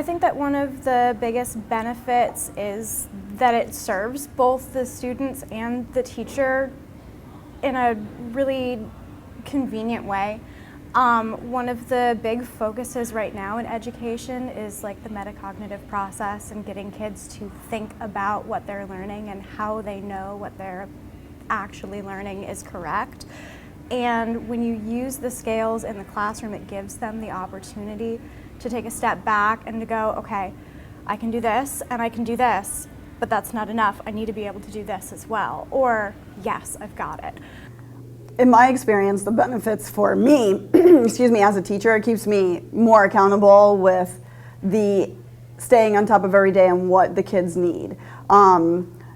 I think that one of the biggest benefits is that it serves both the students and the teacher in a really convenient way. One of the big focuses right now in education is like the metacognitive process and getting kids to think about what they're learning and how they know what they're actually learning is correct. And when you use the scales in the classroom, it gives them the opportunity to take a step back and to go, okay, I can do this and I can do this, but that's not enough. I need to be able to do this as well. Or, yes, I've got it. In my experience, the benefits for me, excuse me, as a teacher, it keeps me more accountable with the staying on top of every day and what the kids need.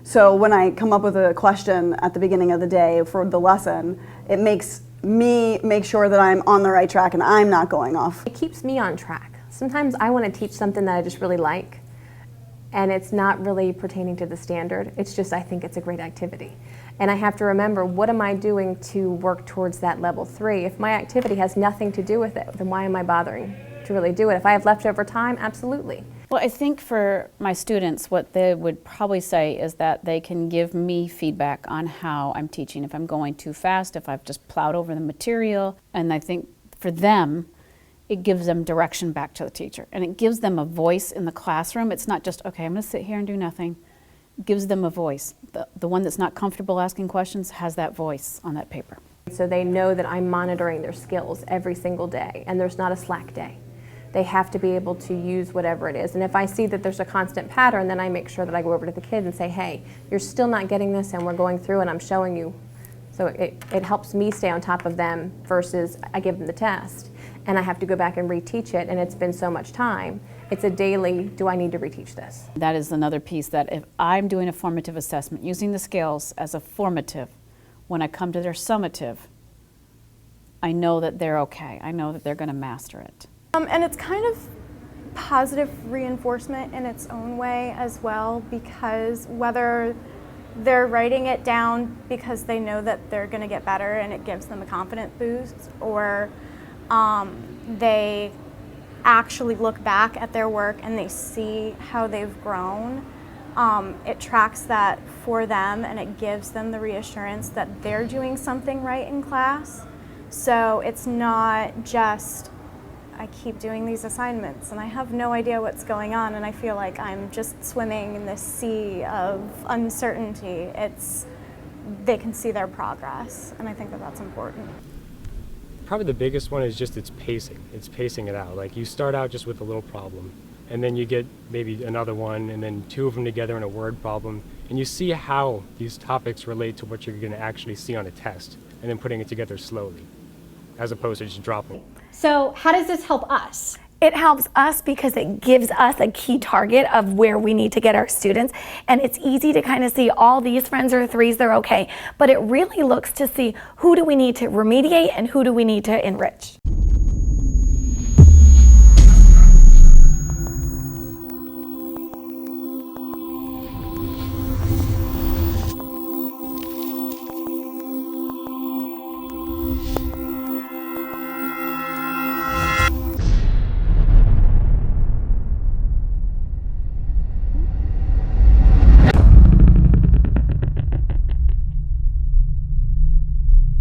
So when I come up with a question at the beginning of the day for the lesson, it makes me make sure that I'm on the right track and I'm not going off. It keeps me on track. Sometimes I want to teach something that I just really like, and it's not really pertaining to the standard. It's just I think it's a great activity. And I have to remember, what am I doing to work towards that level 3? If my activity has nothing to do with it, then why am I bothering to really do it? If I have leftover time, absolutely. Well, I think for my students, what they would probably say is that they can give me feedback on how I'm teaching, if I'm going too fast, if I've just plowed over the material. And I think for them, it gives them direction back to the teacher. And it gives them a voice in the classroom. It's not just, okay, I'm going to sit here and do nothing. It gives them a voice. The one that's not comfortable asking questions has that voice on that paper. So they know that I'm monitoring their skills every single day, and there's not a slack day. They have to be able to use whatever it is. And if I see that there's a constant pattern, then I make sure that I go over to the kid and say, hey, you're still not getting this, and we're going through and I'm showing you. So it helps me stay on top of them versus I give them the test and I have to go back and reteach it, and it's been so much time. It's a daily, do I need to reteach this? That is another piece, that if I'm doing a formative assessment, using the scales as a formative, when I come to their summative, I know that they're okay. I know that they're going to master it. And it's kind of positive reinforcement in its own way as well, because whether they're writing it down because they know that they're going to get better and it gives them a confidence boost, or they actually look back at their work and they see how they've grown, it tracks that for them and it gives them the reassurance that they're doing something right in class. So it's not just, I keep doing these assignments and I have no idea what's going on and I feel like I'm just swimming in this sea of uncertainty. They can see their progress, and I think that that's important. Probably the biggest one is just its pacing. It's pacing it out. Like, you start out just with a little problem, and then you get maybe another one, and then 2 of them together in a word problem, and you see how these topics relate to what you're going to actually see on a test, and then putting it together slowly, as opposed to just dropping. So how does this help us? It helps us because it gives us a key target of where we need to get our students, and it's easy to kind of see all these friends are 3s, they're okay, but it really looks to see who do we need to remediate and who do we need to enrich.